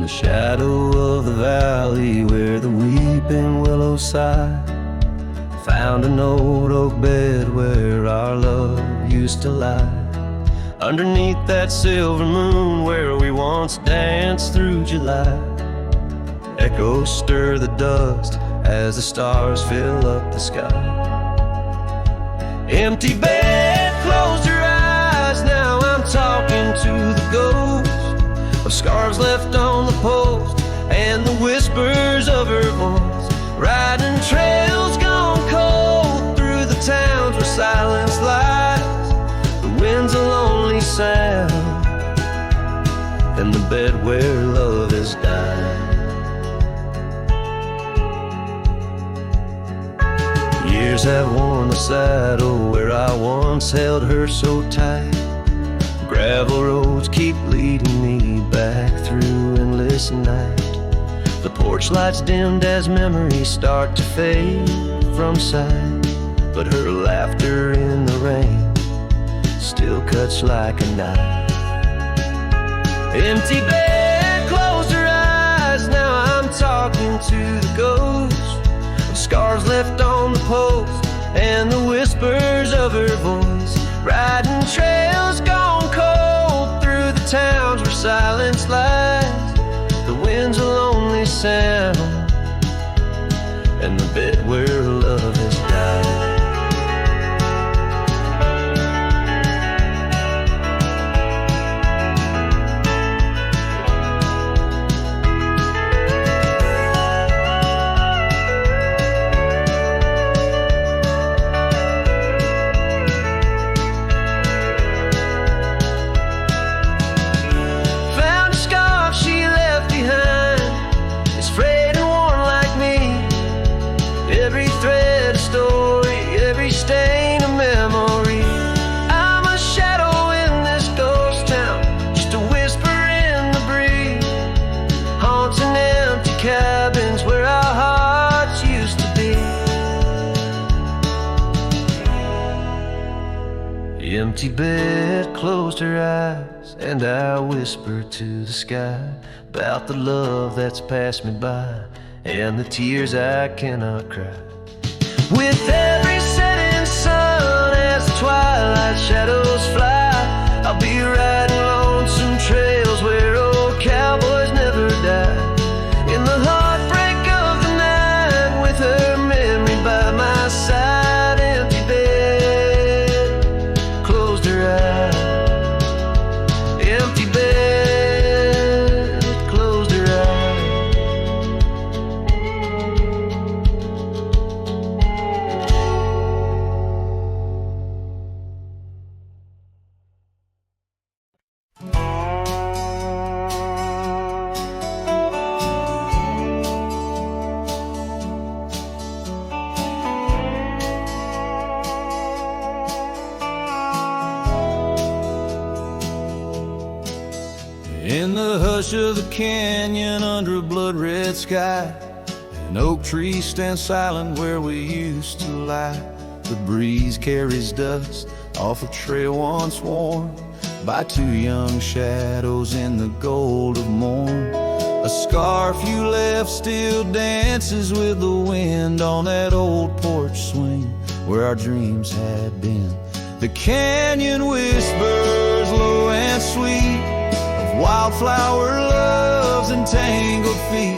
the shadow of the valley where the weeping willows sigh, found an old oak bed where our love used to lie. Underneath that silver moon where we once danced through July, echoes stir the dust as the stars fill up the sky. Empty bed, close your eyes, now I'm talking to the ghost of scarves left on the post and the whispers of her voice. Riding trails gone cold through the towns where silence lies. The wind's a lonely sound and the bed where love has died. Years have worn the saddle where I once held her so tight. Gravel roads keep leading me back through endless night. The porch lights dimmed as memories start to fade from sight, but her laughter in the rain still cuts like a knife. Empty bed, close your eyes, now I'm talking to the ghost of scars left on the post and the whispers of her voice. Riding trails gone cold through the towns where silence lies. The wind's a lonely sound and the bed where love has died. Empty bed closed her eyes, and I whispered to the sky about the love that's passed me by and the tears I cannot cry. With every setting sun as the twilight shadows fly, I'll be riding lonesome trails where old cowboys never die. In the heartbreak of the night with her memory by my side. Empty bed closed her eyes. Empty bed closed her eyes. In the hush of the canyon under a blood-red sky, an oak tree stands silent where we used to lie. The breeze carries dust off a trail once worn by two young shadows in the gold of morn. A scarf you left still dances with the wind on that old porch swing where our dreams had been. The canyon whispers low and sweet of wildflower loves and tangled feet.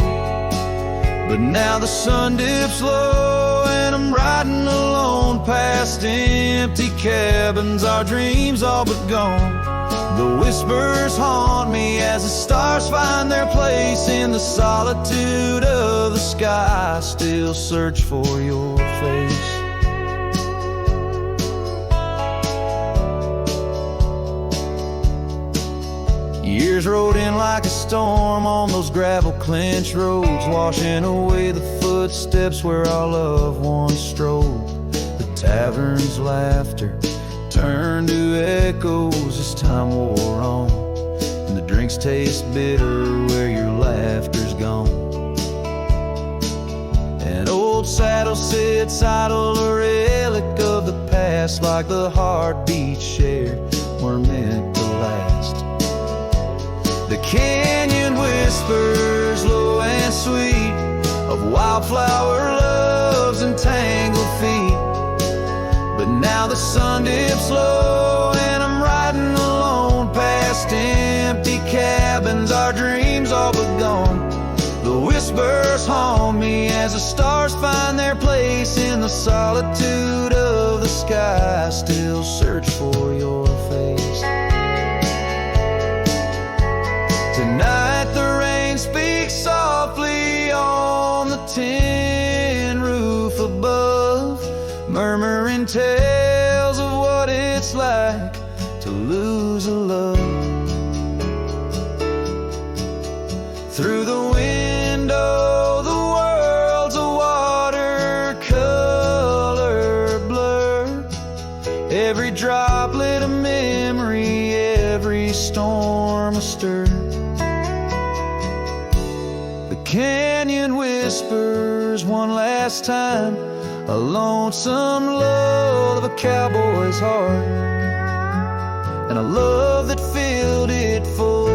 But now the sun dips low and I'm riding alone past empty cabins, our dreams all but gone. The whispers haunt me as the stars find their place in the solitude of the sky. I still search for your face. Years rode in like a storm on those gravel clenched roads, washing away the footsteps where our loved ones strolled. The tavern's laughter turned to echoes as time wore on, and the drinks taste bitter where your laughter's gone. An old saddle sits idle, a relic of the past, like the heartbeat shared were meant to last. The canyon whispers wildflower loves and tangled feet. But now the sun dips low and I'm riding alone past empty cabins, our dreams all but gone. The whispers haunt me as the stars find their place in the solitude of the sky. I still search for your face. Tonight the rain speaks softly on the tin roof above, murmuring tales of what it's like to lose a love. Through the window, the world's a watercolor blur. Every droplet a memory, every storm a stir. The canyon whispers one last time, a lonesome love of a cowboy's heart, and a love that filled it full.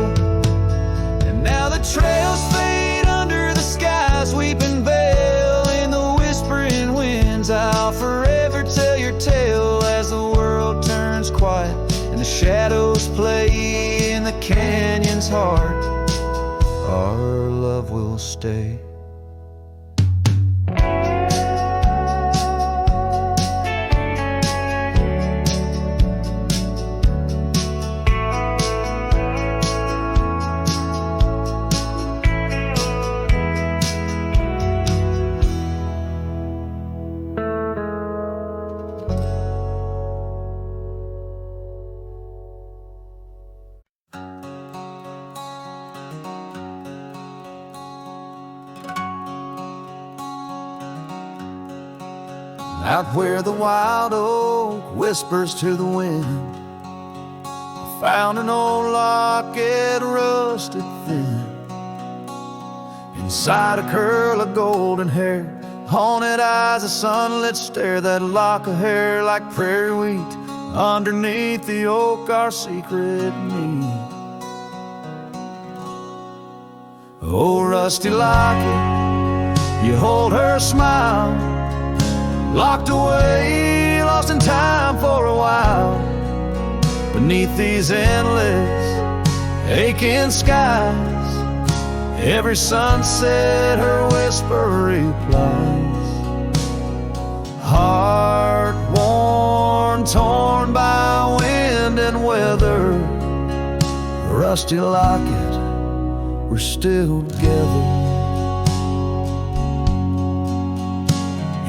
And now the trails fade under the sky's weeping veil. In the whispering winds, I'll forever tell your tale as the world turns quiet and the shadows play in the canyon's heart. Our love will stay. Out where the wild oak whispers to the wind, I found an old locket rusted thin. Inside a curl of golden hair, haunted eyes, a sunlit stare. That lock of hair like prairie wheat, underneath the oak our secret need. Oh, rusty locket, you hold her smile, locked away, lost in time for a while. Beneath these endless, aching skies, every sunset her whisper replies. Heart worn, torn by wind and weather, rusty locket, we're still together.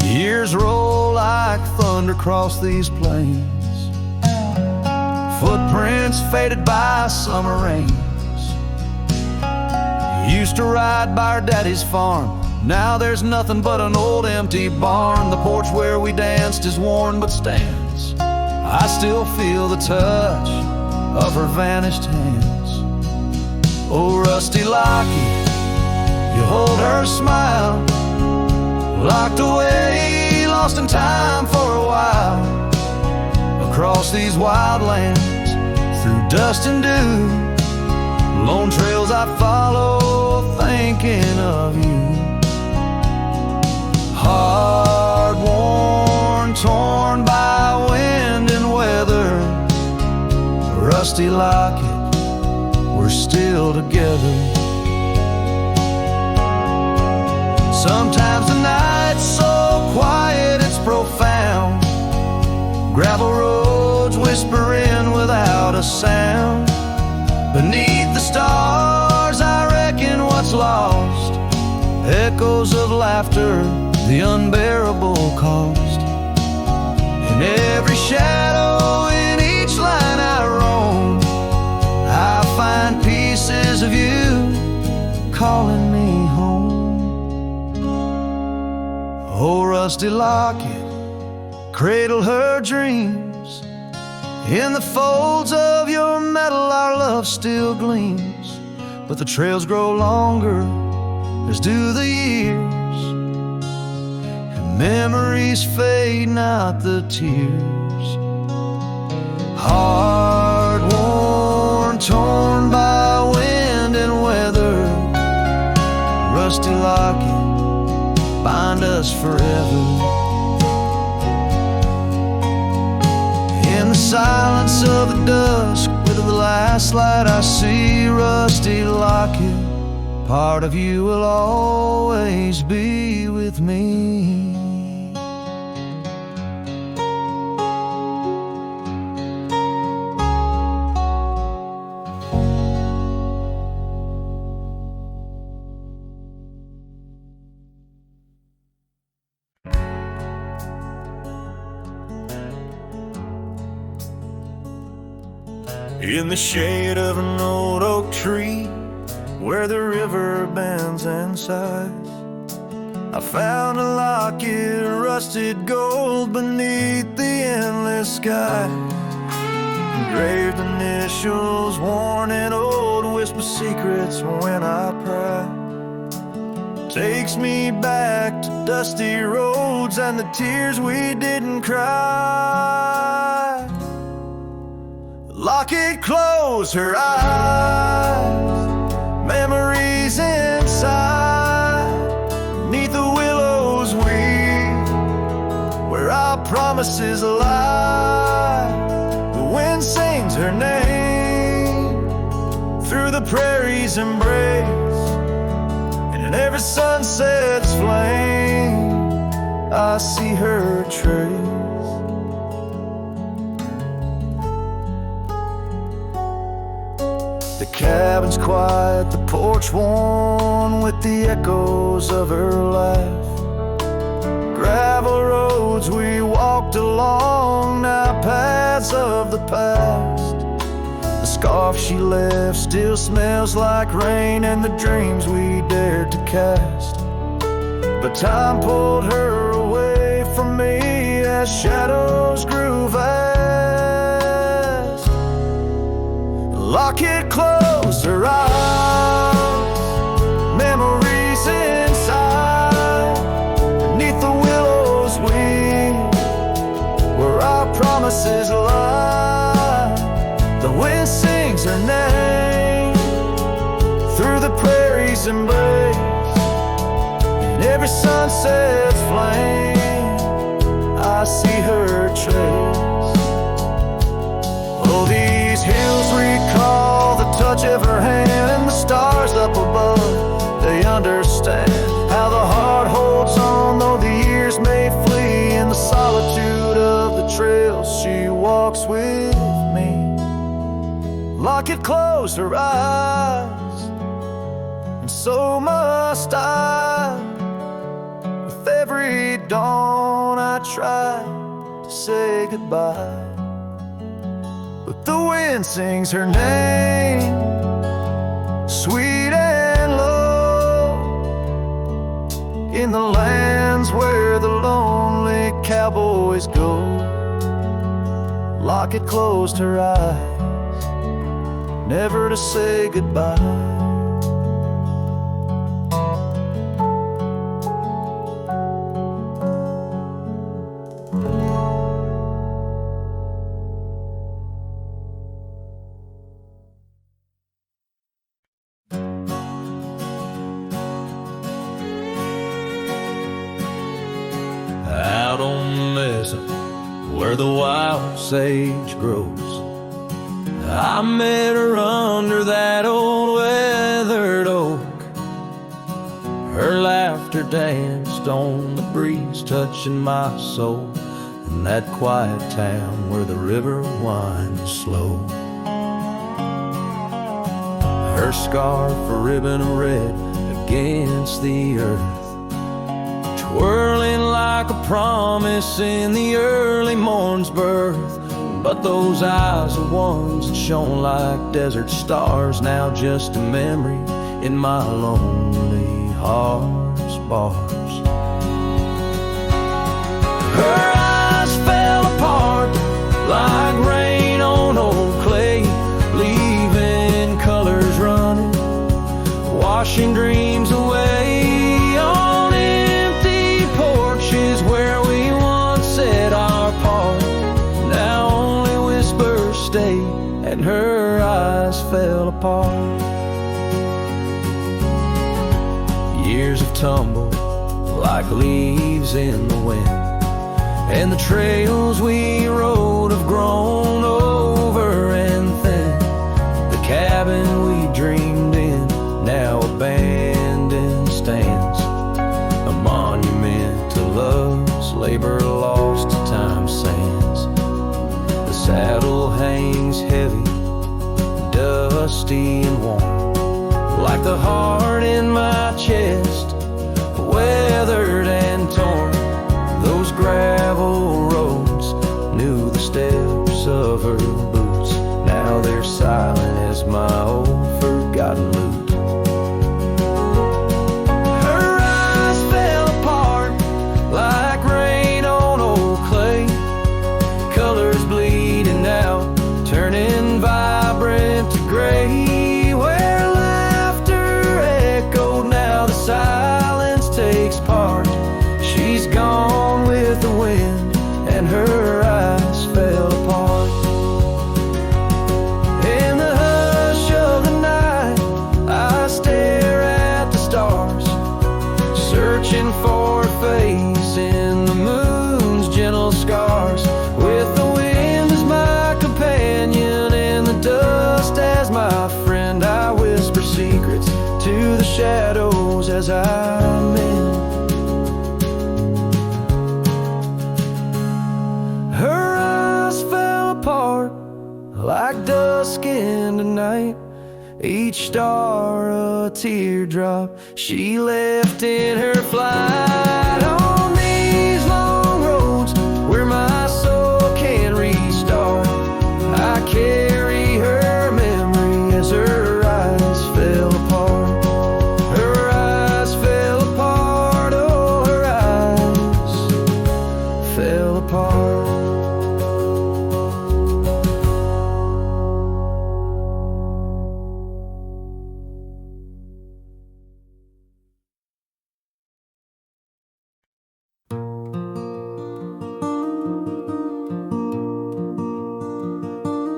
Years roll like thunder across these plains, footprints faded by summer rains. Used to ride by our daddy's farm, now there's nothing but an old empty barn. The porch where we danced is worn but stands. I still feel the touch of her vanished hands. Oh, rusty locket, you hold her smile, locked away, lost in time for a while. Across these wild lands, through dust and dew, lone trails I follow, thinking of you. Hard worn, torn by wind and weather, rusty locket, we're still together. Sometimes the night's so quiet it's profound, gravel roads whispering without a sound. Beneath the stars I reckon what's lost, echoes of laughter, the unbearable cost. In every shadow, in each line I roam, I find pieces of you calling me home. Oh, rusty locket, cradle her dreams. In the folds of your metal our love still gleams. But the trails grow longer, as do the years, and memories fade, not the tears. Hard worn, torn by wind and weather, rusty locket, bind us forever. In the silence of the dusk, with the last light I see, rusty locket, part of you will always be with me. In the shade of an old oak tree, where the river bends and sighs, I found a locket of rusted gold beneath the endless sky. Engraved initials worn in old, whisper secrets when I pry. Takes me back to dusty roads and the tears we didn't cry. Locket closed her eyes, memories inside, neath the willows weep, where our promises lie. The wind sings her name through the prairie's embrace, and in every sunset's flame I see her trace. The cabin's quiet, the porch worn with the echoes of her laugh. Gravel roads we walked along, now paths of the past. The scarf she left still smells like rain and the dreams we dared to cast. But time pulled her away from me as shadows grew vast. Locket closed her eyes, memories inside, beneath the willows weep, where our promises lie. The wind sings her name through the prairie's embrace, in every sunset's flame I see her trace. Oh, these hills recall the touch of her hand, and the stars up above, they understand how the heart holds on, though the years may flee. In the solitude of the trails she walks with me. Locket closed her eyes, and so must I. With every dawn I try to say goodbye, but the wind sings her name, sweet and low, in the lands where the lonely cowboys go. Locket closed her eyes, never to say goodbye. Out on the mesa where the wild sage grows, I met her under that old weathered oak. Her laughter danced on the breeze, touching my soul in that quiet town where the river winds slow. Her scarf a ribbon of red against the earth, twirling like a promise in the early morn's birth. But those eyes are ones that shone like desert stars, now just a memory in my lonely heart's bars. Her eyes fell apart like rain on old clay, leaving colors running, washing dreams away. On empty porches where we once said our part, now only whispers stay, and her eyes fell apart. Years of tumble, like leaves in the wind. And the trails we rode have grown over and thin. The cabin we dreamed in, now abandoned, stands a monument to love's labor lost to time's sands. The saddle hangs heavy, dusty and warm, like the heart in my chest, weathered and torn. Those gravel roads knew the steps of her boots. Now they're silent as my old forgotten lute. Her eyes fell apart like rain on old clay, colors bleeding out, turning vibrant to gray. Where laughter echoed, now the silence takes part. She's gone with the wind, and her eyes fell apart. In the hush of the night, I stare at the stars, searching for a face in the moon's gentle scars. With the wind as my companion and the dust as my friend, I whisper secrets to the shadows as I mend. Her eyes fell apart like dusk in the night, each star a teardrop she left in her flight. On these long roads where my soul can restart, I carry her memory as her eyes fell apart. Her eyes fell apart, oh, her eyes fell apart.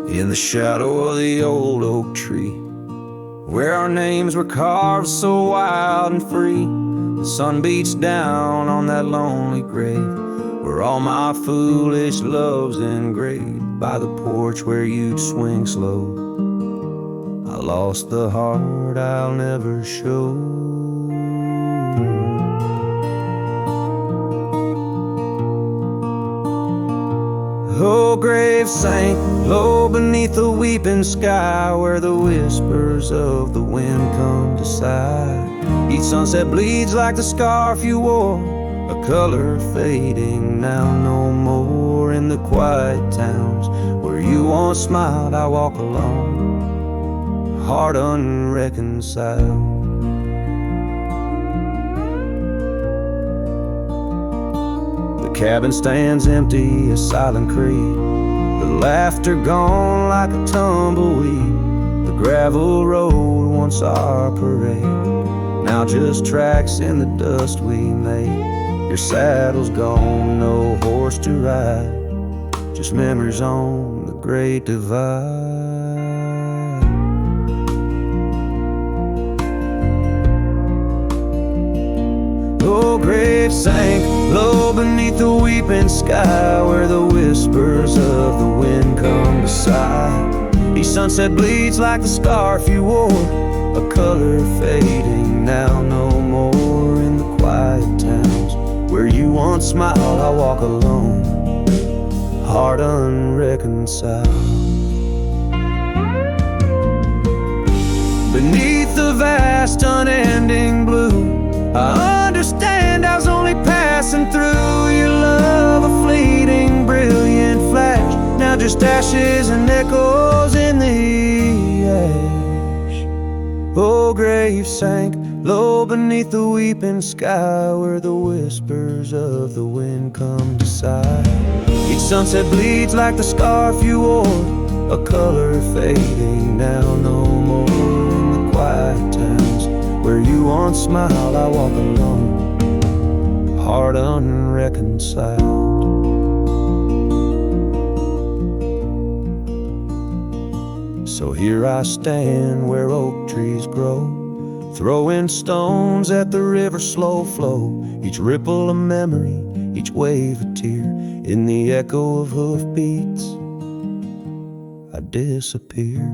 In the shadow of the old oak tree, where our names were carved so wild and free, the sun beats down on that lonely grave, where all my foolish love's engraved. By the porch where you'd swing slow, I lost the heart I'll never show. Oh, grave sank low beneath the weeping sky, where the whispers of the wind come to sigh. Each sunset bleeds like the scarf you wore, a color fading now no more. In the quiet towns where you once smiled, I walk alone, heart unreconciled. The cabin stands empty, a silent creed, the laughter gone like a tumbleweed. The gravel road, once our parade, now just tracks in the dust we made. Your saddle's gone, no horse to ride, just memories on the great divide. Oh, grave sank low beneath the weeping sky, where the whispers of the wind come to sigh. Each sunset bleeds like the scarf you wore, a color fading now no more. In the quiet towns where you once smiled, I walk alone, heart unreconciled. Beneath the vast unending blue, I understand I was only passing through. Your love a fleeting brilliant flash, now just ashes and echoes in the ash. Oh, grave sank low beneath the weeping sky, where the whispers of the wind come to sigh. Each sunset bleeds like the scarf you wore, a color fading now no more. In the quiet towns where you once smiled, I walk alone, heart unreconciled. So here I stand where oak trees grow, throwing stones at the river's slow flow. Each ripple a memory, each wave a tear. In the echo of hoofbeats, I disappear.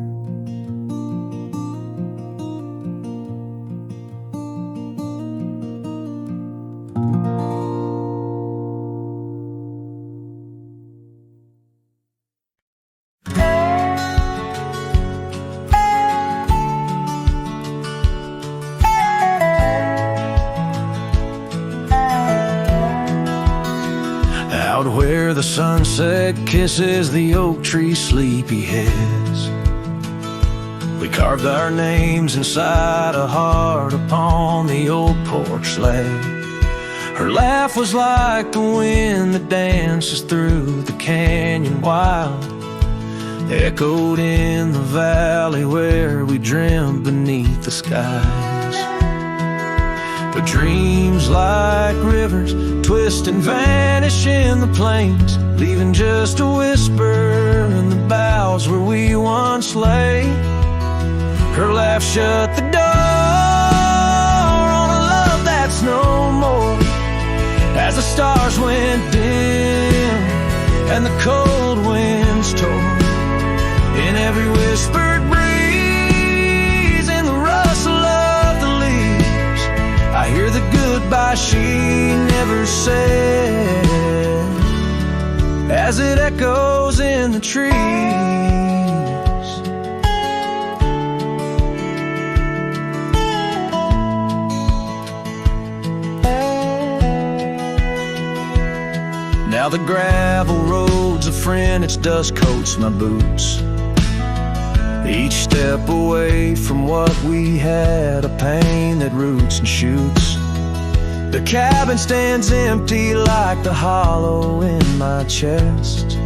Out where the sunset kisses the oak tree sleepy heads, we carved our names inside a heart upon the old porch slab. Her laugh was like the wind that dances through the canyon wild, echoed in the valley where we dreamed beneath the skies. But dreams like rivers twist and vanish in the plains, leaving just a whisper in the boughs where we once lay. Her laugh shut the door on a love that's no more, as the stars went dim and the cold winds tore. In every whispered breeze, in the rustle of the leaves, I hear the goodbye she never said, as it echoes in the trees. Now the gravel road's a friend, its dust coats my boots. Each step away from what we had, a pain that roots and shoots. The cabin stands empty like the hollow in my chest,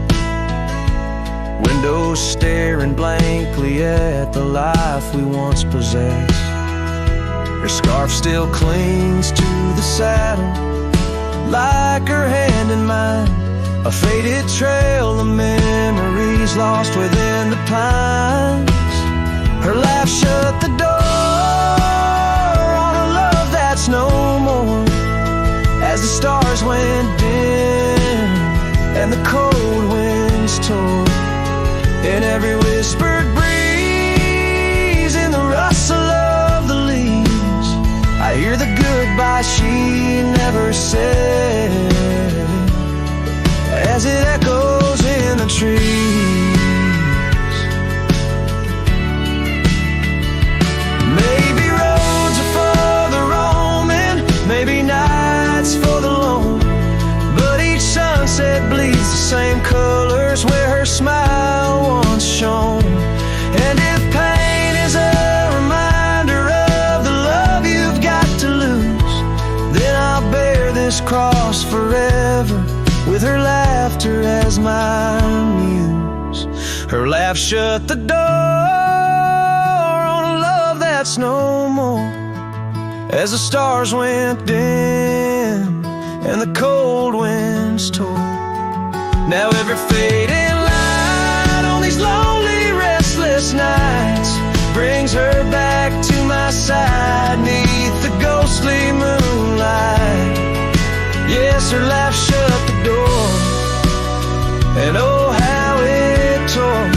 windows staring blankly at the life we once possessed. Her scarf still clings to the saddle, like her hand in mine, a faded trail of memories lost within the pines. Her laugh shut the door on a love that's no more, as the stars went dim and the cold winds tore. In every whispered breeze, in the rustle of the leaves, I hear the goodbye she never said, as it echoes in the trees. Maybe roads are for the roaming, maybe nights for the lone, but each sunset bleeds the same colors where her smile once shone. And if pain is a reminder of the love you've got to lose, then I'll bear this cross forever, with her laughter as my muse. Her laugh shut the door on a love that's no more, as the stars went dim and the cold winds tore. Now every fading light on these lonely, restless nights brings her back to my side, neath the ghostly moonlight. Yes, her laugh shut the door, and oh how it tore.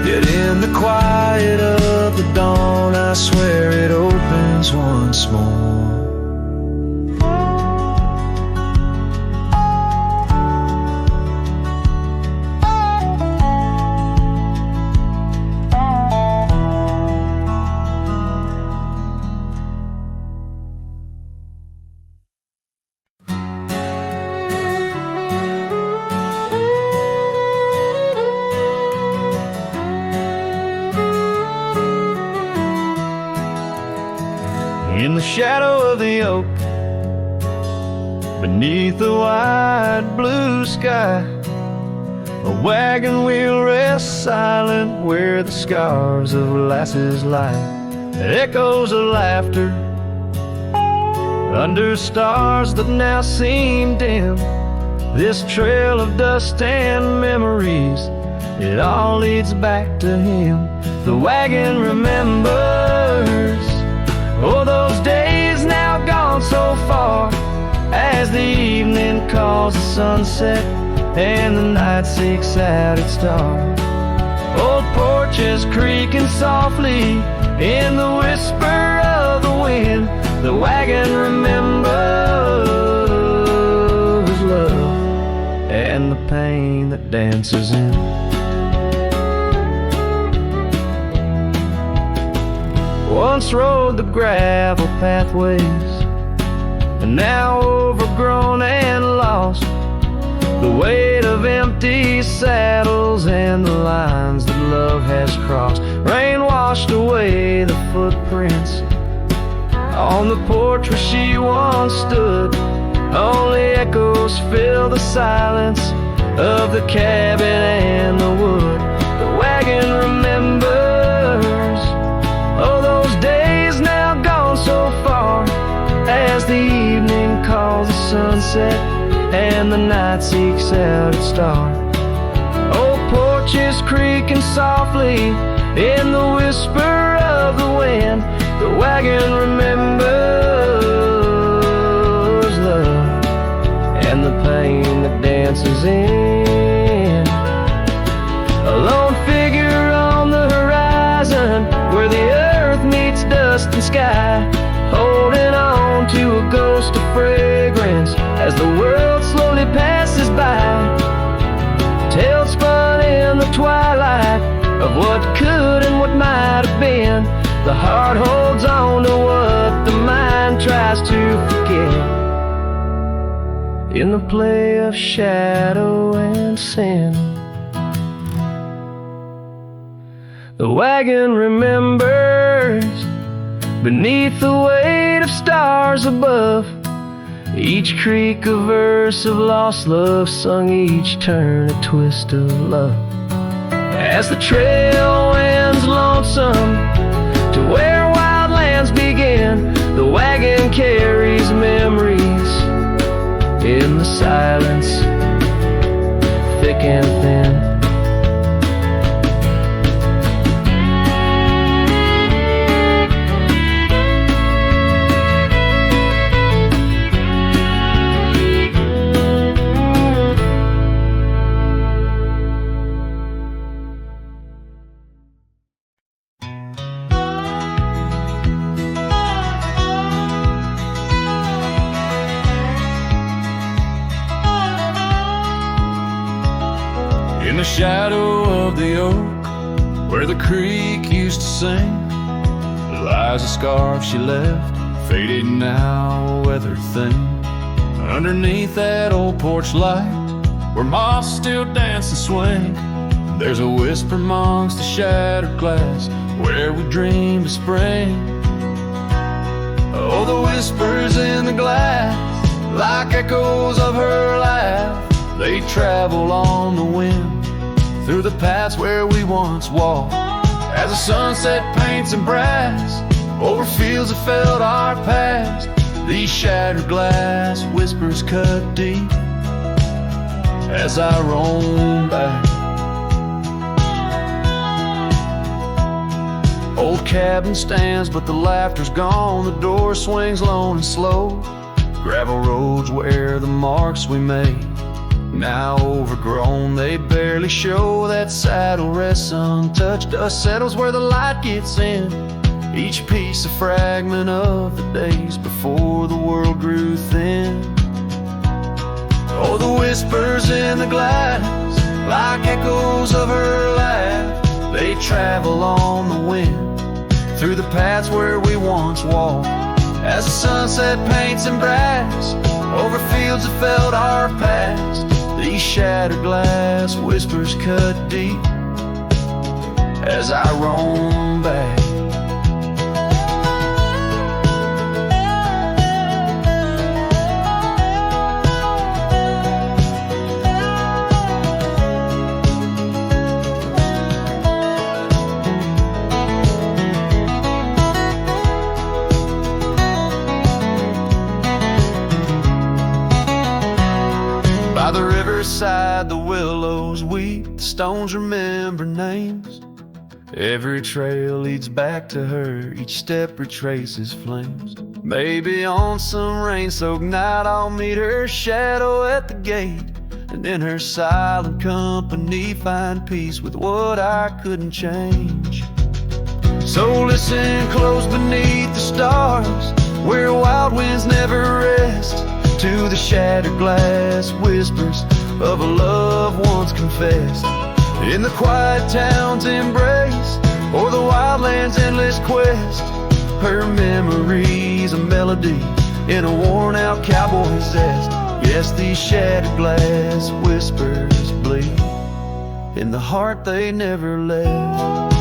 Yet in the quiet of the dawn, I swear it opens once more. In the shadow of the oak, beneath the wide blue sky, a wagon wheel rests silent where the scars of lasses lie. Echoes of laughter under stars that now seem dim. This trail of dust and memories, it all leads back to him. The wagon remembers Oh, those days now gone so far, as the evening calls the sunset and the night seeks out its star. Old porches creaking softly in the whisper of the wind. The wagon remembers love and the pain that dances in. Once rode the gravel pathways, and now overgrown and lost. The weight of empty saddles and the lines that love has crossed. Rain washed away the footprints on the porch where she once stood. Only echoes fill the silence of the cabin and the wood. The wagon remembers, oh, those days now gone so far, as the evening calls the sunset and the night seeks out its star. Old porches creaking softly in the whisper of the wind. The wagon remembers love and the pain that dances in. A lone figure on the horizon where the earth meets dust and sky, holding on to a ghost of fragrance as the world slowly passes by. Tales spun in the twilight of what could and what might have been. The heart holds on to what the mind tries to forget. In the play of shadow and sin, the wagon remembers beneath the weight of stars above. Each creak a verse of lost love sung, each turn a twist of love. As the trail winds lonesome to where wild lands begin, the wagon carries memories in the silence, thick and thin. In the shadow of the oak, where the creek used to sing, lies a scarf she left, faded now, a weathered thing. Underneath that old porch light, where moths still dance and swing, there's a whisper amongst the shattered glass, where we dreamed of spring. Oh, the whispers in the glass, like echoes of her laugh, they travel on the wind through the paths where we once walked. As the sunset paints in brass over fields that felt our past, these shattered glass whispers cut deep as I roam back. Old cabin stands, but the laughter's gone. The door swings lone and slow. Gravel roads where the marks we made, now overgrown, they barely show. That saddle rests untouched, dust settles where the light gets in. Each piece a fragment of the days before the world grew thin. Oh, the whispers in the glass, like echoes of her laugh, they travel on the wind through the paths where we once walked. As the sunset paints in brass over fields that felt our past, these shattered glass whispers cut deep as I roam back. By the riverside, the willows weep, the stones remember names. Every trail leads back to her, each step retraces flames. Maybe on some rain-soaked night I'll meet her shadow at the gate, and in her silent company find peace with what I couldn't change. So listen close beneath the stars, where wild winds never rest, to the shattered glass whispers of a love once confessed. In the quiet town's embrace, or the wildland's endless quest, her memory's a melody in a worn-out cowboy's zest. Yes, these shattered glass whispers bleed in the heart they never left.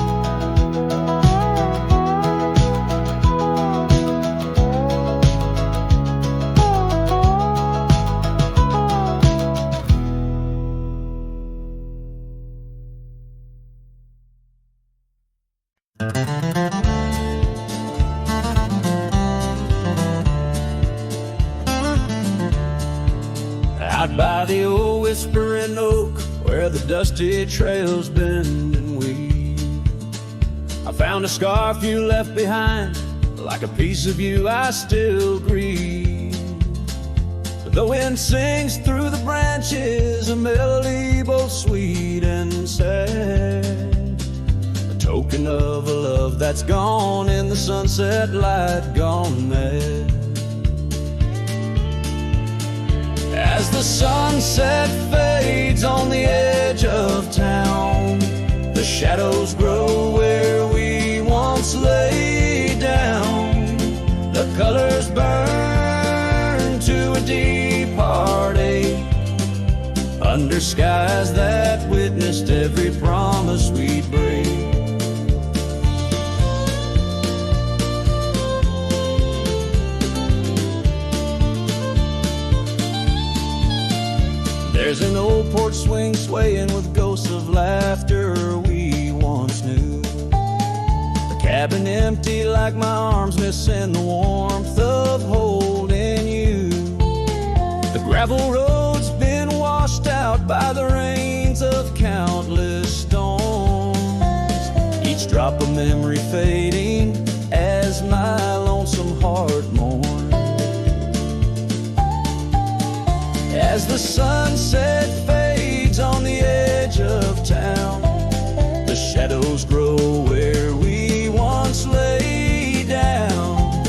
Out by the old whispering oak, where the dusty trails bend and weave, I found a scarf you left behind, like a piece of you I still grieve. But the wind sings through the branches, a melody both sweet and sad, a token of a love that's gone in the sunset light, gone mad. As the sunset fades on the edge of town, the shadows grow where we once lay down. The colors burn to a deep heartache, under skies that witnessed every promise we'd break. There's an old porch swing swaying with ghosts of laughter we once knew. The cabin empty like my arms missing the warmth of holding you. The gravel road's been washed out by the rains of countless storms, each drop of memory fading as my lonesome heart mourns. As the sunset fades on the edge of town, the shadows grow where we once lay down.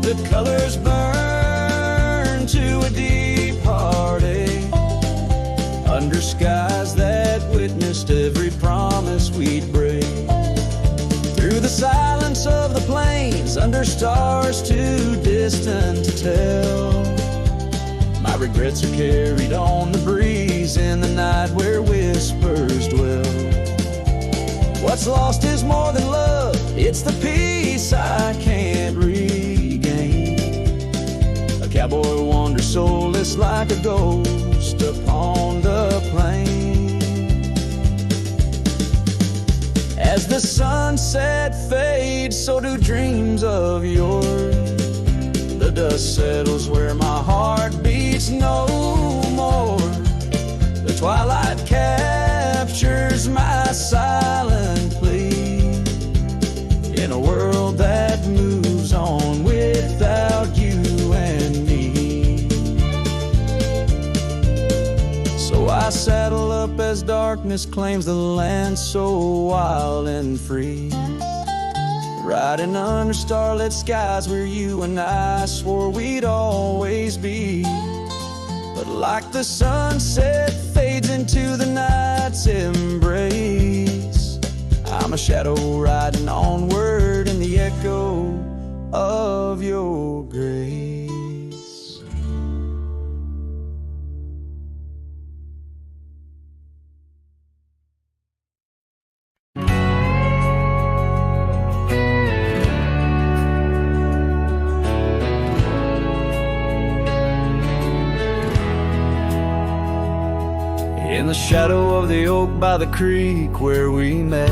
The colors burn to a deep heartache, under skies that witnessed every promise we'd break. Through the silence of the plains, under stars too distant to tell, my regrets are carried on the breeze in the night where whispers dwell. What's lost is more than love, it's the peace I can't regain. A cowboy wanders soulless like a ghost upon the plain. As the sunset fades, so do dreams of yours. The dust settles where my heart beats no more. The twilight captures my silent plea, in a world that moves on without you and me. So I saddle up as darkness claims the land so wild and free, riding under starlit skies where you and I swore we'd always be. But like the sunset fades into the night's embrace, I'm a shadow riding onward in the echo of your grace. In the shadow of the oak by the creek where we met,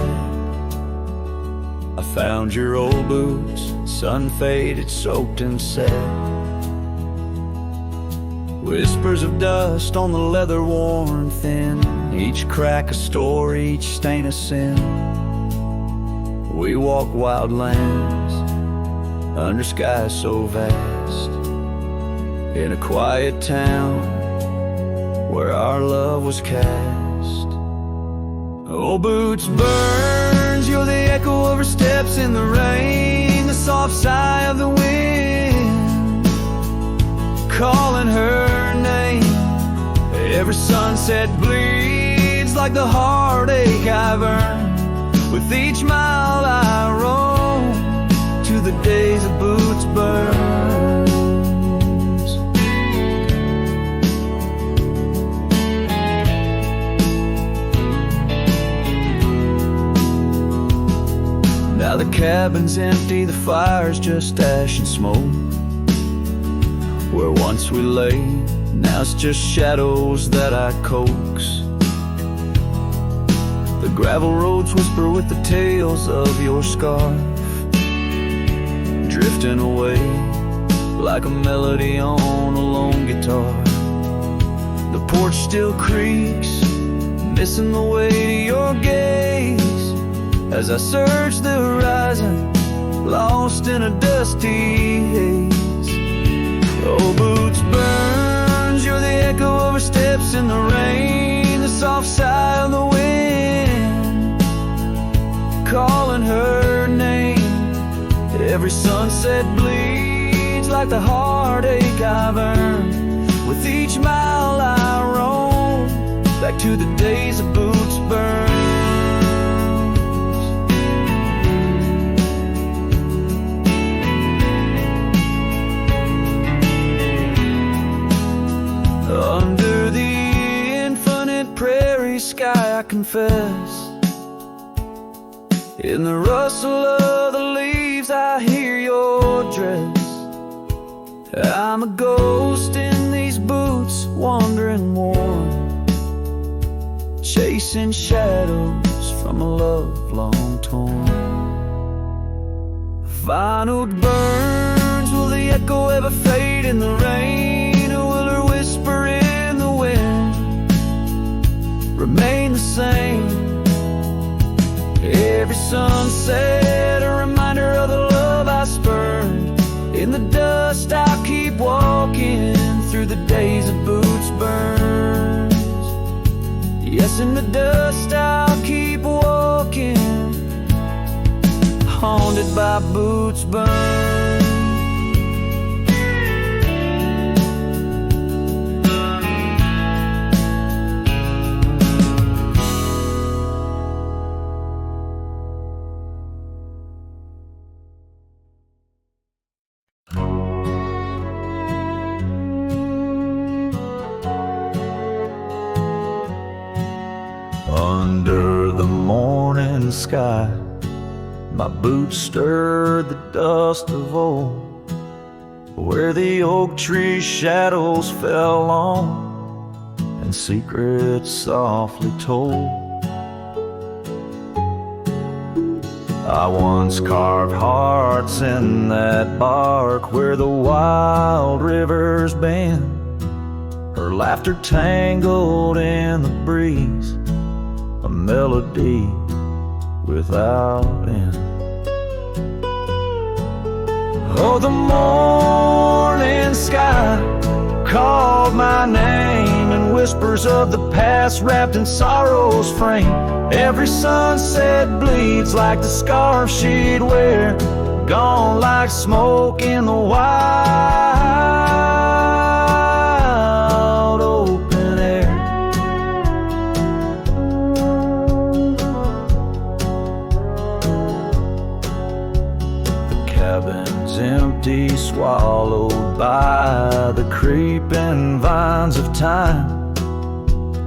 I found your old boots, sun-faded, soaked and set. Whispers of dust on the leather worn thin, each crack a story, each stain a sin. We walk wild lands under skies so vast, in a quiet town where our love was cast. Oh, boots burns, you're the echo of her steps in the rain, the soft sigh of the wind calling her name. Every sunset bleeds like the heartache I've earned. With each mile I roam to the days of boots burns. Now the cabin's empty, the fire's just ash and smoke. Where once we lay, now it's just shadows that I coax. The gravel roads whisper with the tales of your scarf, drifting away like a melody on a lone guitar. The porch still creaks, missing the way to your gaze, as I search the horizon, lost in a dusty haze. Oh, boots burns, you're the echo of her steps in the rain, the soft sigh of the wind calling her name. Every sunset bleeds like the heartache I've earned. With each mile I roam back to the days of boots burns. Under the infinite prairie sky I confess, in the rustle of the leaves I hear your dress. I'm a ghost in these boots, wandering warm, chasing shadows from a love long torn. Vinyl burns, will the echo ever fade in the rain, or will her whisper in the wind remain the same? Every sunset, a reminder of the love I spurned. In the dust I'll keep walking through the days of boots burns. Yes, in the dust I'll keep walking, haunted by boots burns. Under the morning sky, my boots stirred the dust of old, where the oak tree shadows fell on and secrets softly told. I once carved hearts in that bark where the wild rivers bend, her laughter tangled in the breeze, a melody without end. Oh, the morning sky called my name, and whispers of the past wrapped in sorrow's frame. Every sunset bleeds like the scarf she'd wear, gone like smoke in the wild open air. The cabin's empty, swallowed by the creeping vines of time.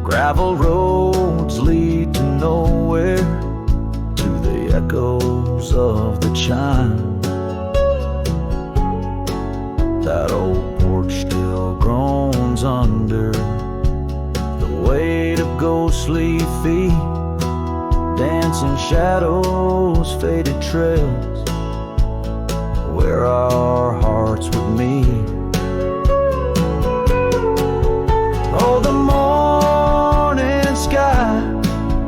Gravel roads lead to nowhere, to the echoes of the chime. That old porch still groans under the weight of ghostly feet, dancing shadows, faded trails, where our hearts would meet. Oh, the morning sky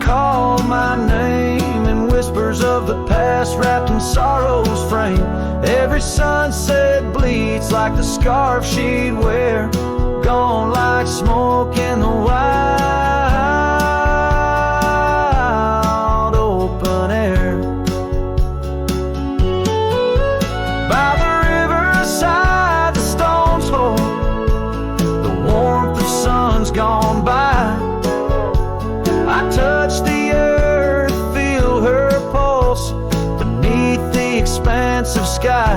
called my name, and whispers of the the past wrapped in sorrow's frame. Every sunset bleeds like the scarf she'd wear, gone like smoke in the wild open air. By the riverside the stones hold the warmth of suns gone by. I touch the earth, feel her pulse beneath the expanse of sky.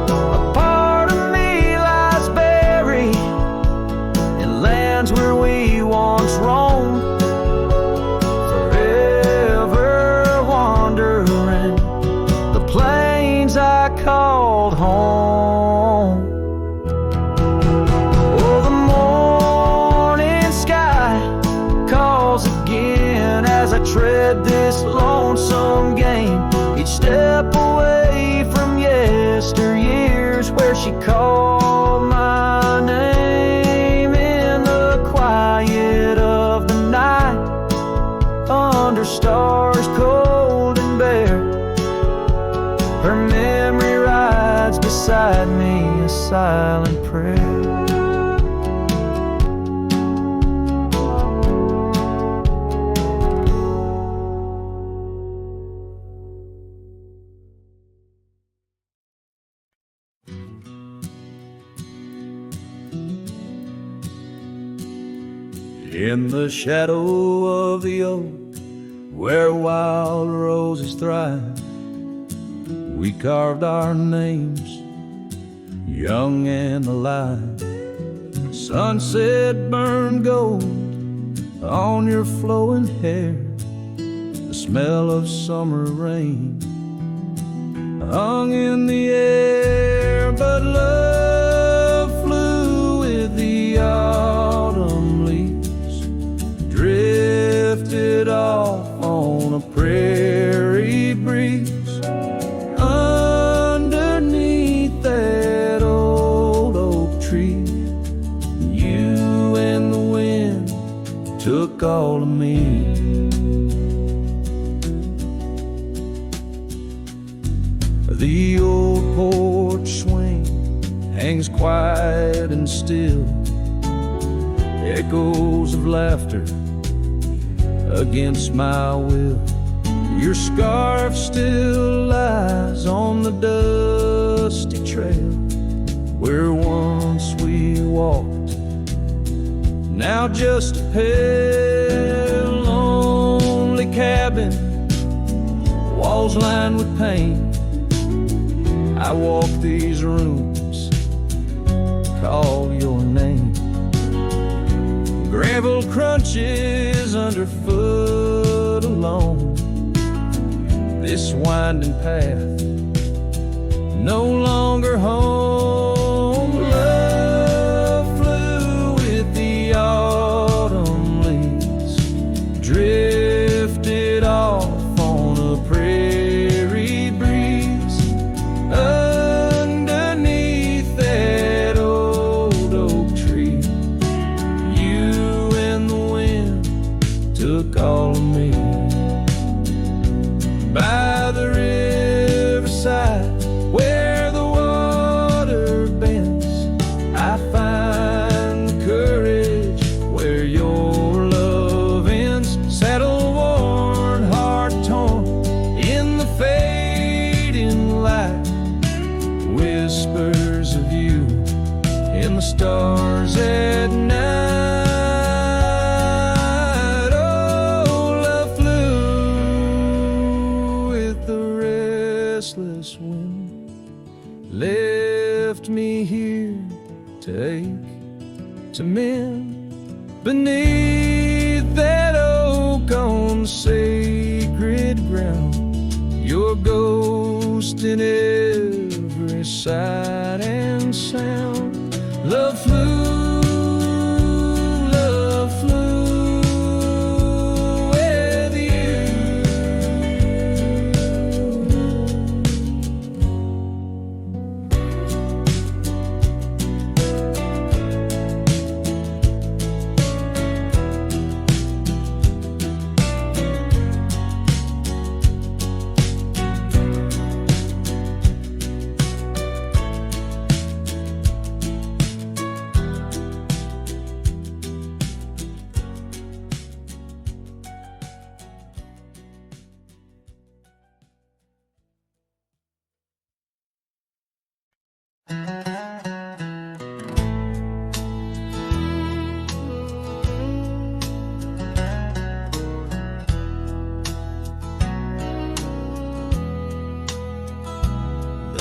A part of me lies buried in lands where we once roamed, forever wandering the plains I called home. Oh, the morning sky calls again as I tread this lonesome game. Each step away from yesteryears where she called my name in the quiet of the night, under stars cold and bare. Her memory rides beside me, a silent prayer. In the shadow of the oak, where wild roses thrive, we carved our names, young and alive. Sunset burned gold on your flowing hair, the smell of summer rain hung in the air. But love flew with the autumn leaves, drifted off on a prairie breeze. Underneath that old oak tree, you and the wind took all of me. The old porch swing hangs quiet and still, echoes of laughter against my will. Your scarf still lies on the dusty trail where once we walked, now just a pale, lonely cabin, walls lined with paint. I walk these rooms, call your name. Gravel crunches underfoot alone. This winding path, no longer home. Love flew with the autumn leaves, drifted off on a prairie breeze. Underneath that old oak tree, you and the wind took all of me. By the riverside where the water bends, I find the courage where your love ends. Saddle worn, heart torn in the fading light, whispers of you in the stars at night. Wind left me here to ache, to mend beneath that oak on sacred ground. Your ghost in every sight and sound. Love flew with you.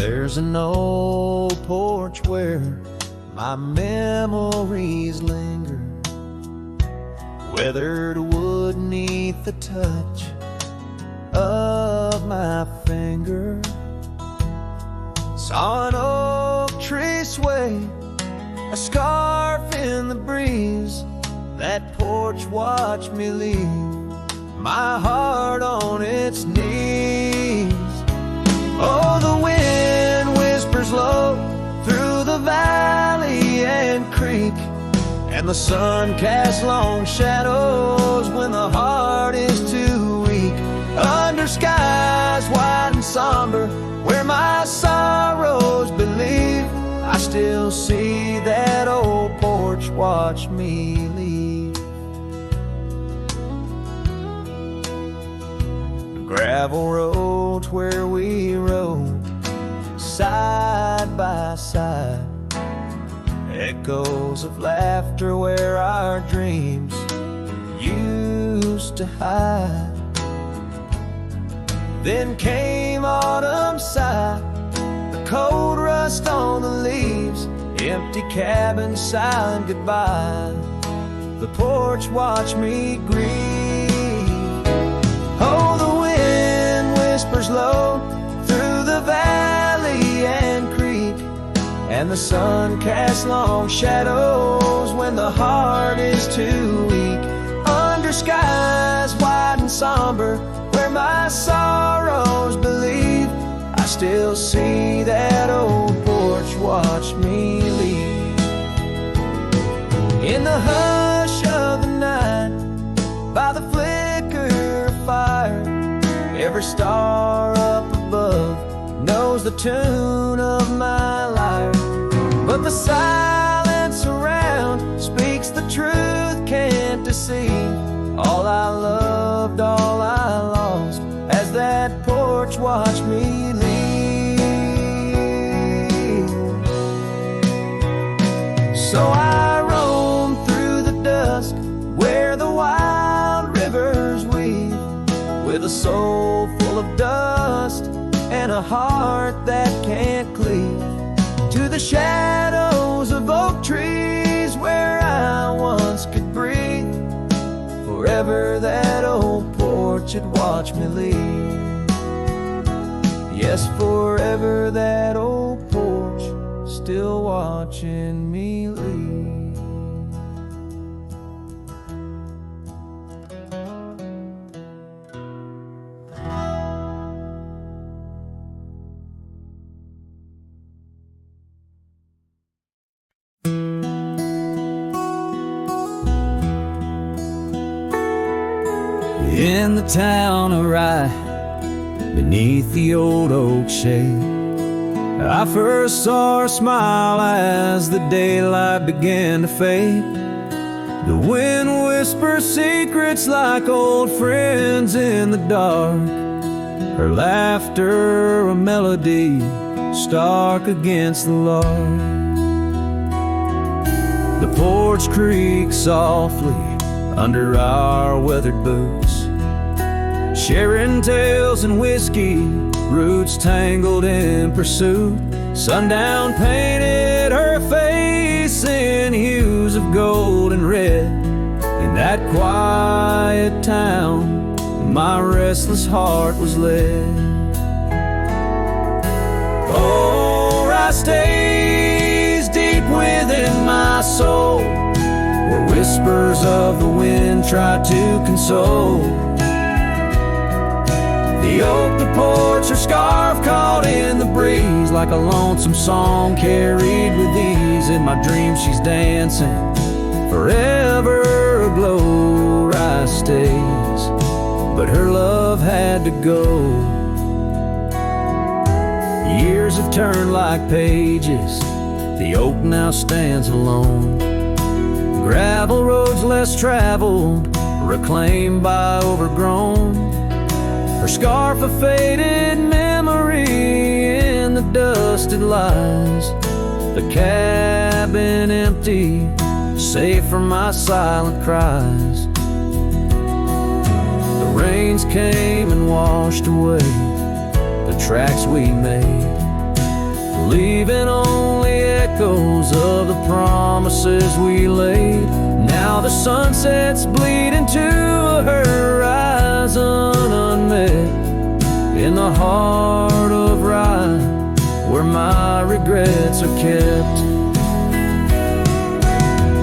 There's an old porch where my memories linger, weathered wood neath the touch of my finger. Saw an oak tree sway, a scarf in the breeze. That porch watched me leave my heart on its knees. Oh, the wind whispers low through the valley and creek, and the sun casts long shadows when the heart is too weak. Under skies wide and somber, where my sorrows believe, I still see that old porch watch me leave. The gravel roads where we rode side by side, echoes of laughter where our dreams used to hide. Then came autumn sigh, the cold rust on the leaves, empty cabin silent goodbye. The porch watched me grieve. Oh, the wind whispers low through the valley and creek, and the sun casts long shadows when the heart is too weak. Under skies wide and somber, where my sorrows believe, I still see that old porch watch me leave. In the hush of the night, by the flicker of fire, every star up above knows the tune of my lyre. But the silence around speaks the truth, can't deceive. All I loved, all I lost, as that porch watched me leave. So I roam through the dusk where the wild rivers weave, with a soul full of dust and a heart that can't cleave, to the shadows of oak trees where I once could breathe. Forever that old porch had watched me leave. Yes, forever that old porch still watching me leave. In the town of Rye, beneath the old oak shade, I first saw her smile as the daylight began to fade. The wind whispers secrets like old friends in the dark, her laughter a melody stark against the lark. The porch creaks softly under our weathered boots, sharing tales and whiskey, roots tangled in pursuit. Sundown painted her face in hues of gold and red. In that quiet town, my restless heart was led. Oh, I stays deep within my soul, where whispers of the wind try to console. The oak, the porch, her scarf caught in the breeze, like a lonesome song carried with ease. In my dreams she's dancing, forever aglow. Rye stays, but her love had to go. Years have turned like pages, the oak now stands alone. Gravel roads less traveled, reclaimed by overgrown. Her scarf a faded memory in the dust it lies. The cabin empty, safe from my silent cries. The rains came and washed away the tracks we made. leaving only echoes of the promises we laid. Now the sunsets bleed into a horizon unmet in the heart of Rye, where my regrets are kept.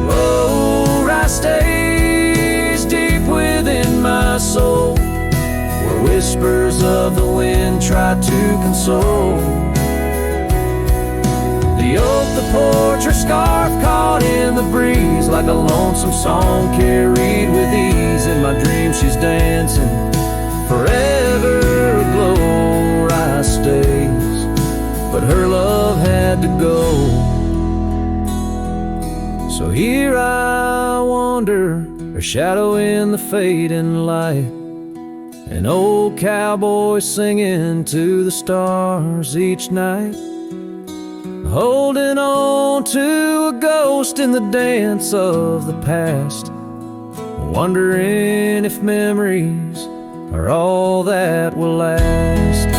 Oh, Rye stays deep within my soul, where whispers of the wind try to console. The oak, the porch, her scarf caught in the breeze, like a lonesome song carried with ease. In my dreams she's dancing, forever aglow. Rye stays, but her love had to go. So here I wander, a shadow in the fading light, an old cowboy singing to the stars each night, holding on to a ghost in the dance of the past, wondering if memories are all that will last.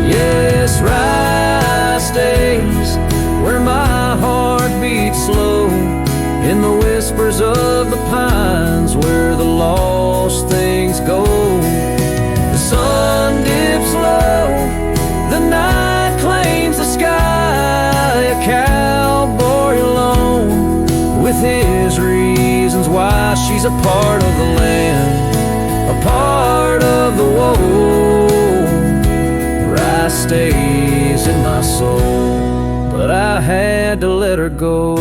Yes, Rye stays where my heart beats slow, in the whispers of the pines where the lost things go. The sun dips low, the night claims the sky, a cowboy alone with his reasons why. She's a part of the land, a part of the woe. Rye stays in my soul, but I had to let her go.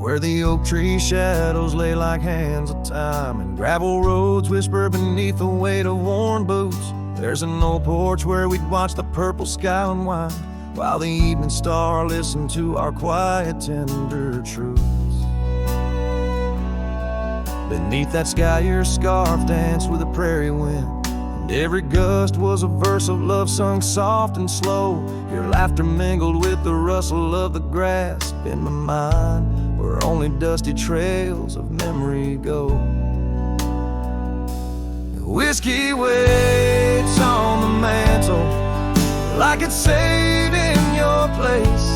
Where the oak tree shadows lay like hands of time, and gravel roads whisper beneath the weight of worn boots, there's an old porch where we'd watch the purple sky unwind, while the evening star listened to our quiet, tender truths. Beneath that sky your scarf danced with the prairie wind, and every gust was a verse of love sung soft and slow. Your laughter mingled with the rustle of the grass in my mind, where only dusty trails of memory go. Whiskey waits on the mantle like it's saving your place,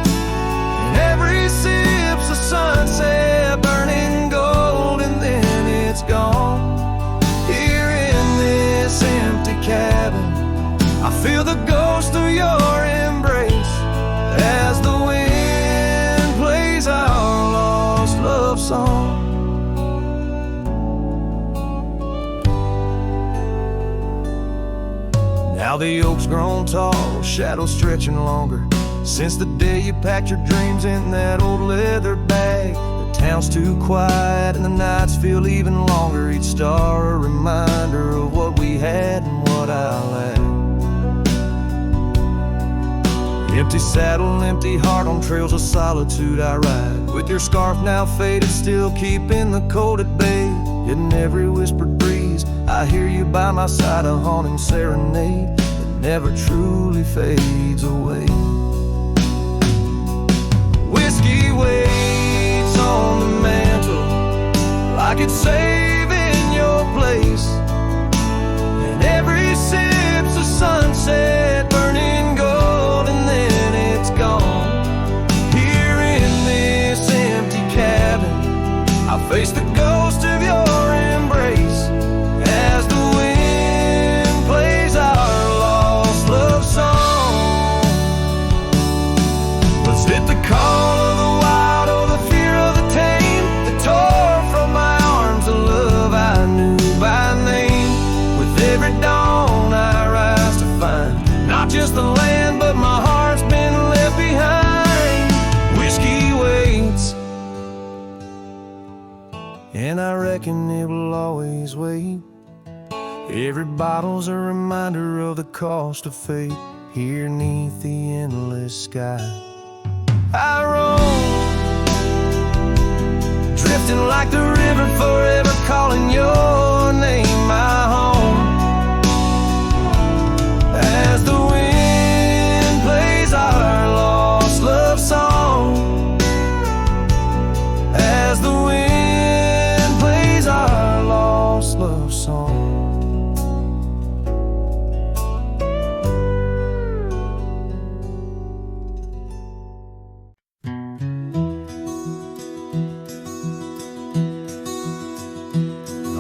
and every sip's a sunset burning gold, and then it's gone. Here in this empty cabin, I feel the ghost of your embrace as the wind plays our lost love song. Now the oak's grown tall, shadows stretching longer, since the day you packed your dreams in that old leather bag. The town's too quiet and the nights feel even longer, each star a reminder of what we had and what I lacked. Empty saddle, empty heart, on trails of solitude I ride, with your scarf now faded, still keeping the cold at bay. Yet in every whispered breeze I hear you by my side, a haunting serenade that never truly fades away. Whiskey waits on the mantle like it's saving your place, and every sip's a sunset burning gold, and then it's gone. Here in this empty cabin, I face the ghost of your embrace as the wind plays our lost love song. Was it the call of the wild or the fear of the tame that tore from my arms a love I knew by name? With every dawn I rise to find not just the land, but my heart's been left behind. Whiskey waits, and I reckon it will always wait. Every bottle's a reminder of the cost of fate. Here neath the endless sky I roam, drifting like the river, forever calling your name my home. As the wind plays our lost love song, as the wind plays our lost love song.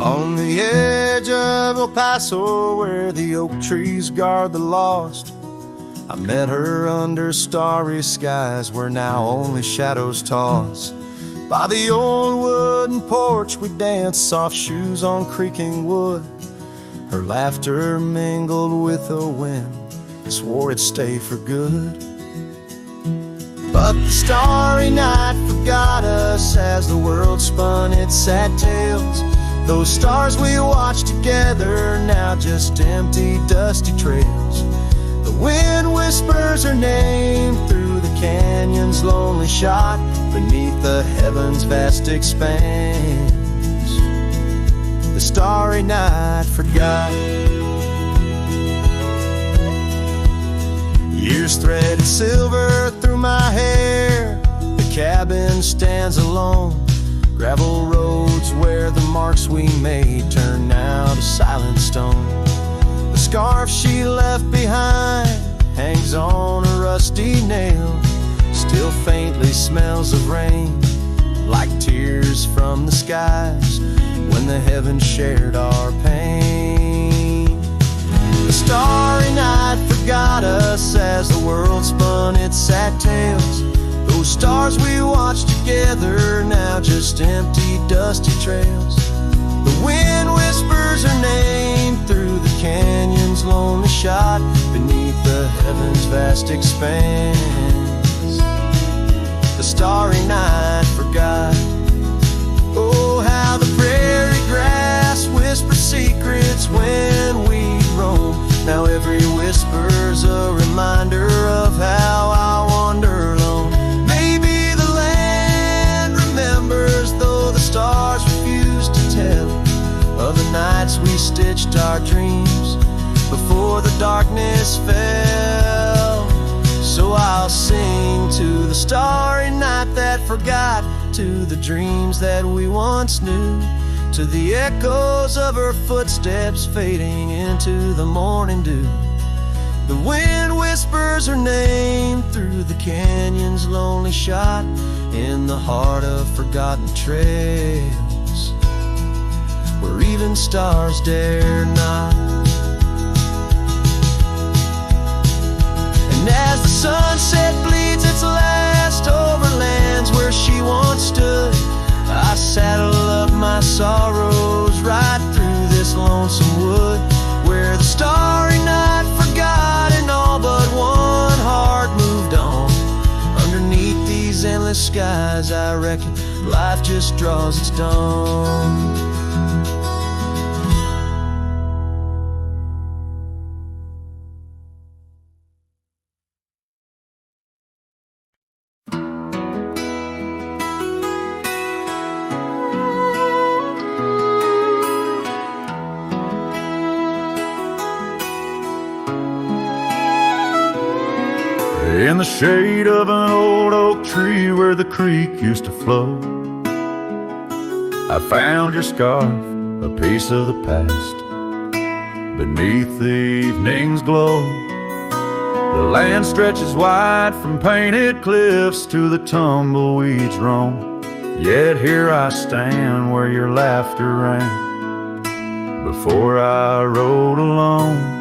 On the edge of El Paso, where the oak trees guard the lost, I met her under starry skies where now only shadows toss. By the old wooden porch we danced, soft shoes on creaking wood. Her laughter mingled with the wind, swore it'd stay for good. But the starry night forgot us as the world spun its sad tales. Those stars we watched together, now just empty, dusty trails. The wind whispers her name through the canyon's lonely shot, beneath the heaven's vast expanse. The starry night forgot. Years threaded silver through my hair. The cabin stands alone. Gravel roads where the marks we made turn now to silent stone. The scarf she left behind hangs on a rusty nail, still faintly smells of rain, like tears from the skies when the heavens shared our pain. The starry night forgot us as the world spun its sad tales. Those stars we watched together, now just empty, dusty trails. The wind whispers her name through the canyon's lonely shot, beneath the heaven's vast expanse. The starry night forgot. Oh, how the prairie grass whispers secrets when we roam. Now every whisper's a reminder of how I wander alone. Maybe the land remembers, though the stars refuse to tell, of the nights we stitched our dreams before the darkness fell. So I'll sing to the starry night that forgot, to the dreams that we once knew, to the echoes of her footsteps fading into the morning dew. The wind whispers her name through the canyon's lonely shot, in the heart of forgotten trails, where even stars dare not. And as the sunset bleeds its last over lands where she once stood, I saddle up my sorrows right through this lonesome wood, where the starry night forgot and all but one heart moved on. Underneath these endless skies, I reckon life just draws its dawn. In the shade of an old oak tree where the creek used to flow, I found your scarf, a piece of the past, beneath the evening's glow. The land stretches wide from painted cliffs to the tumbleweeds roam, yet here I stand where your laughter rang before I rode alone.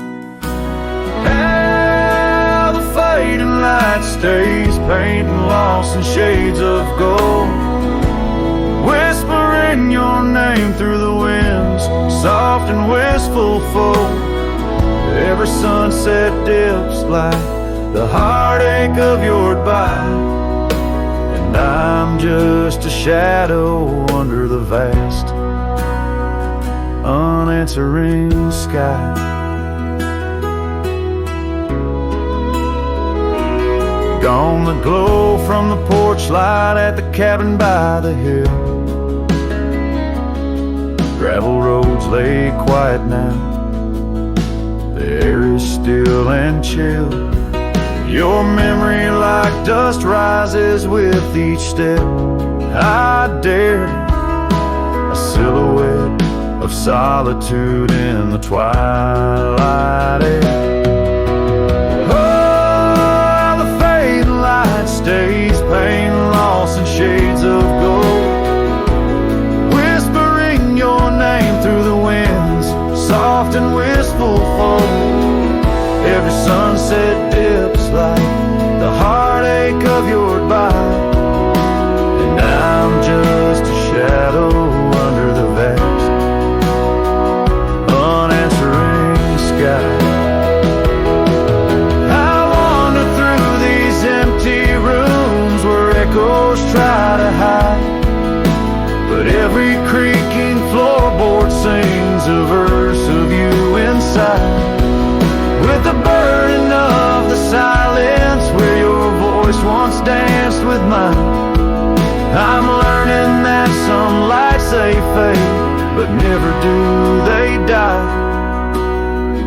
Fading light stays painting lost in shades of gold, whispering your name through the wind's soft and wistful fold. Every sunset dips like the heartache of your goodbye, and I'm just a shadow under the vast unanswering sky. Gone the glow from the porch light at the cabin by the hill. Gravel roads lay quiet now. The air is still and chill. Your memory like dust rises with each step. I dare a silhouette of solitude in the twilight air. Oh, the fading light stays, pain, loss, and shades of gold, whispering your name through the winds, soft and wistful fold. Every sunset dips like the heartache of your goodbye, and I'm just a shadow under the vast unanswering sky. I wander through these empty rooms where echoes try to hide, but every creaking floorboard sings a verse of you inside. With the burden of the silence where your voice once danced with mine, I'm learning that some lights they fade, but never do they die.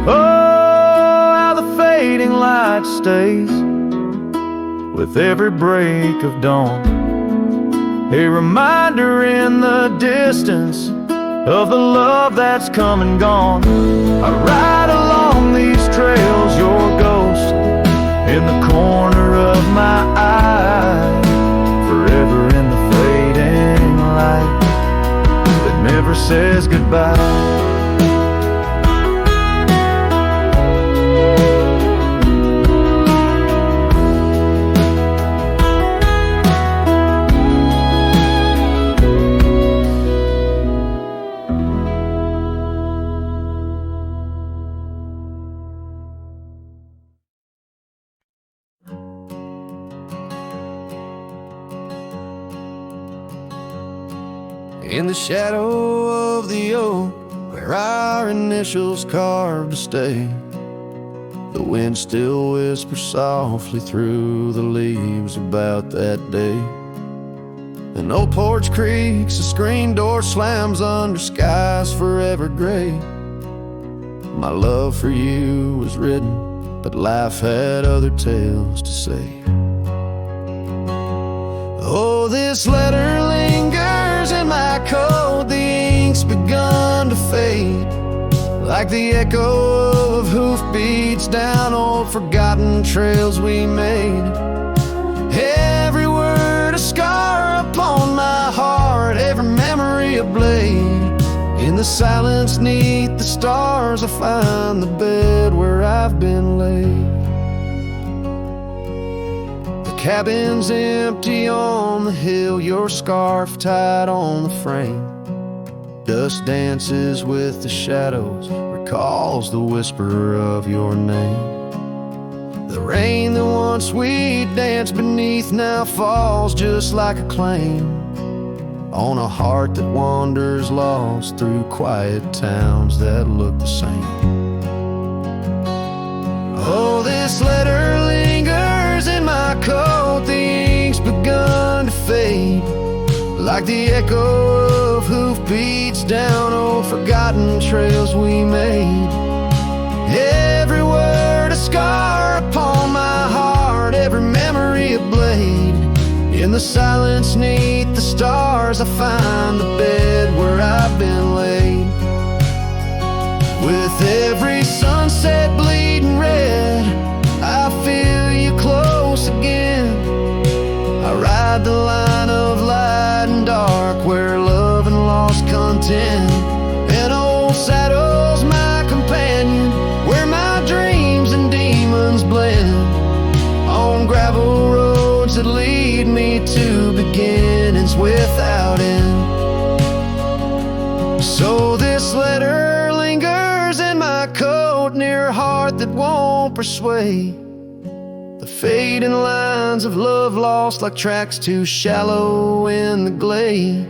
Oh, how the fading light stays with every break of dawn, a reminder in the distance of the love that's come and gone. I ride along these trails, your ghost in the corner of my eye, forever in the fading light that never says goodbye. In the shadow of the oak, where our initials carved to stay, the wind still whispers softly through the leaves about that day. An old porch creaks, a screen door slams under skies forever gray. My love for you was written, but life had other tales to say. Oh, this letter lingers in my coat, the ink's begun to fade, like the echo of hoofbeats down old forgotten trails we made. Every word a scar upon my heart, every memory a blade. In the silence neath the stars I find the bed where I've been laid. Cabin's empty on the hill, your scarf tied on the frame. Dust dances with the shadows, recalls the whisper of your name. The rain that once we danced beneath now falls just like a claim on a heart that wanders lost through quiet towns that look the same. Oh, this letter lingers in my coat, the ink's begun to fade, like the echo of hoofbeats down old forgotten trails we made. Every word a scar upon my heart, every memory a blade. In the silence neath the stars I find the bed where I've been laid. With every sunset bleeding red, I feel you close again. I ride the line of light and dark where love and lost content. An old saddle's my companion, where my dreams and demons blend. On gravel roads that lead me to beginnings without end. So this letter lingers in my coat, near a heart that won't persuade. The fading lines of love lost like tracks too shallow in the glade.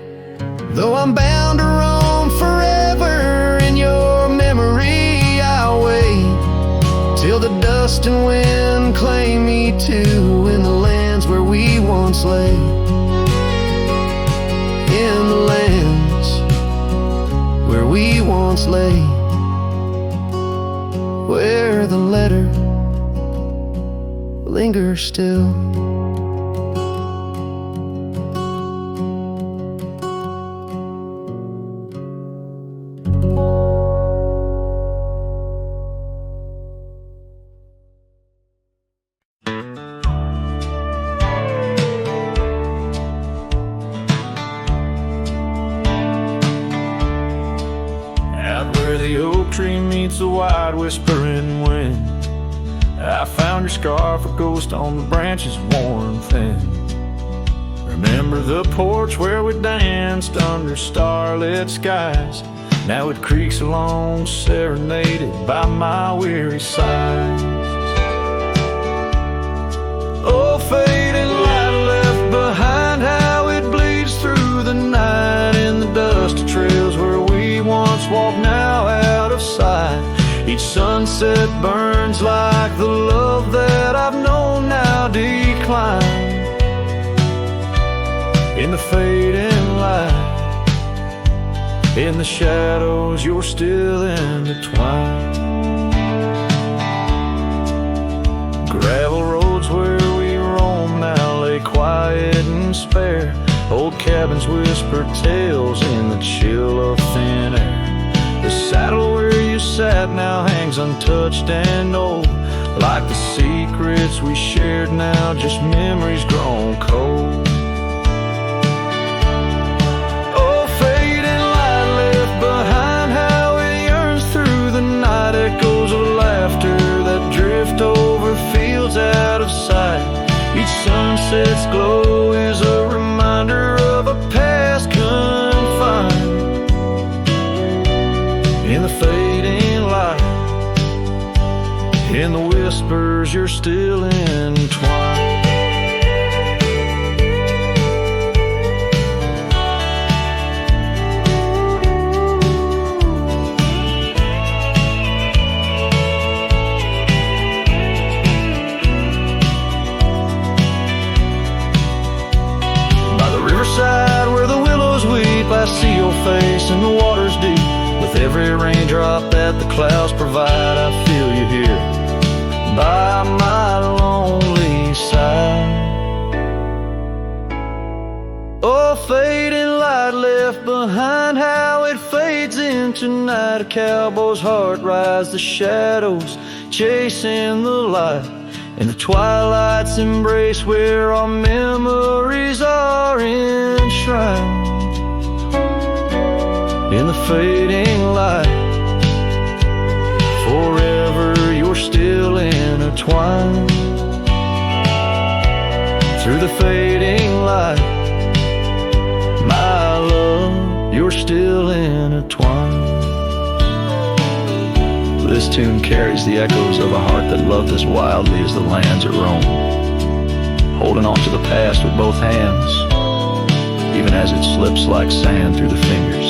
Though I'm bound to roam forever in your memory, I'll wait till the dust and wind claim me too in the lands where we once lay. In the lands where once lay, where the letter lingers still. The wide whispering wind, I found your scarf, a ghost on the branches worn thin. Remember the porch where we danced under starlit skies? Now it creaks along, serenaded by my weary sighs. Oh, fading light left behind, how it bleeds through the night in the dusty trails where we once walked, now out of sight. Each sunset burns like the love that I've known now decline. In the fading light, in the shadows, you're still intertwined. Gravel roads where we roam now lay quiet and spare. Old cabins whisper tales in the chill of thin air. The saddle where you sat now hangs untouched and old, like the secrets we shared now, just memories grown cold. Oh, fading light left behind, how it yearns through the night. Echoes of laughter that drift over fields out of sight. Each sunset's glow is a reminder of a past confined. In the fading light, in the whispers, you're still entwined. By the riverside where the willows weep, I see your face in the water's deep. With every raindrop that the clouds provide, I feel you here by my lonely side. Oh, fading light left behind, how it fades into night. A cowboy's heart rides the shadows, chasing the light. In the twilight's embrace where our memories are enshrined. In the fading light, forever you're still intertwined. Through the fading light, my love, you're still intertwined. This tune carries the echoes of a heart that loved as wildly as the lands it roamed, holding on to the past with both hands, even as it slips like sand through the fingers.